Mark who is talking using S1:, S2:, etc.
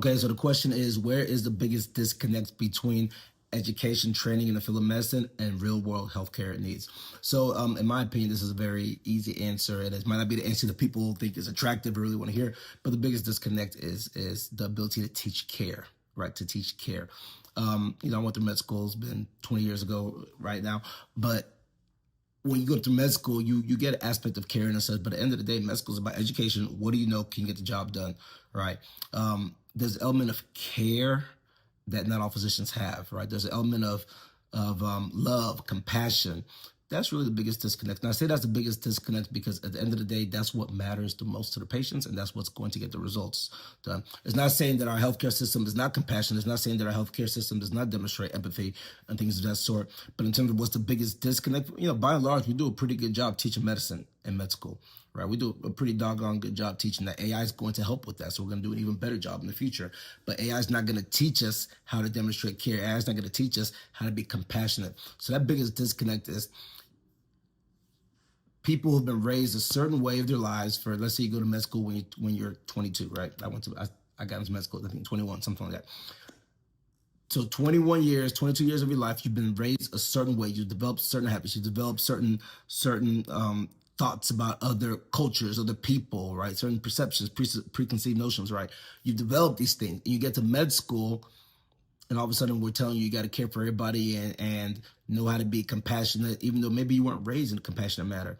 S1: Okay, so the question is, where is the biggest disconnect between education, training in the field of medicine, and real world healthcare needs? So, in my opinion, this is a very easy answer, and it might not be the answer that people think is attractive or really want to hear. But the biggest disconnect is the ability to teach care, right? To teach care. I went to med school. It's been 20 years ago right now, but when you go to med school, you get an aspect of care in a sense, but at the end of the day, med school is about education. What do you know? Can you get the job done? Right. There's an element of care that not all physicians have, right? There's an element of love, compassion. That's really the biggest disconnect. And I say that's the biggest disconnect because at the end of the day, that's what matters the most to the patients, and that's what's going to get the results done. It's not saying that our healthcare system is not compassionate. It's not saying that our healthcare system does not demonstrate empathy and things of that sort. But in terms of what's the biggest disconnect, by and large, we do a pretty good job teaching medicine in med school. Right, we do a pretty doggone good job teaching that. AI is going to help with that, so we're going to do an even better job in the future. But AI is not going to teach us how to demonstrate care. AI is not going to teach us how to be compassionate. So that biggest disconnect is people who've been raised a certain way of their lives for, let's say you go to med school when you're 22, right? I got into med school, I think 21, something like that. So 21 years, 22 years of your life, you've been raised a certain way. You've developed certain habits. You've developed certain thoughts about other cultures, other people, right? Certain perceptions, preconceived notions, right? You've developed these things. And you get to med school, and all of a sudden we're telling you got to care for everybody and know how to be compassionate, even though maybe you weren't raised in a compassionate manner.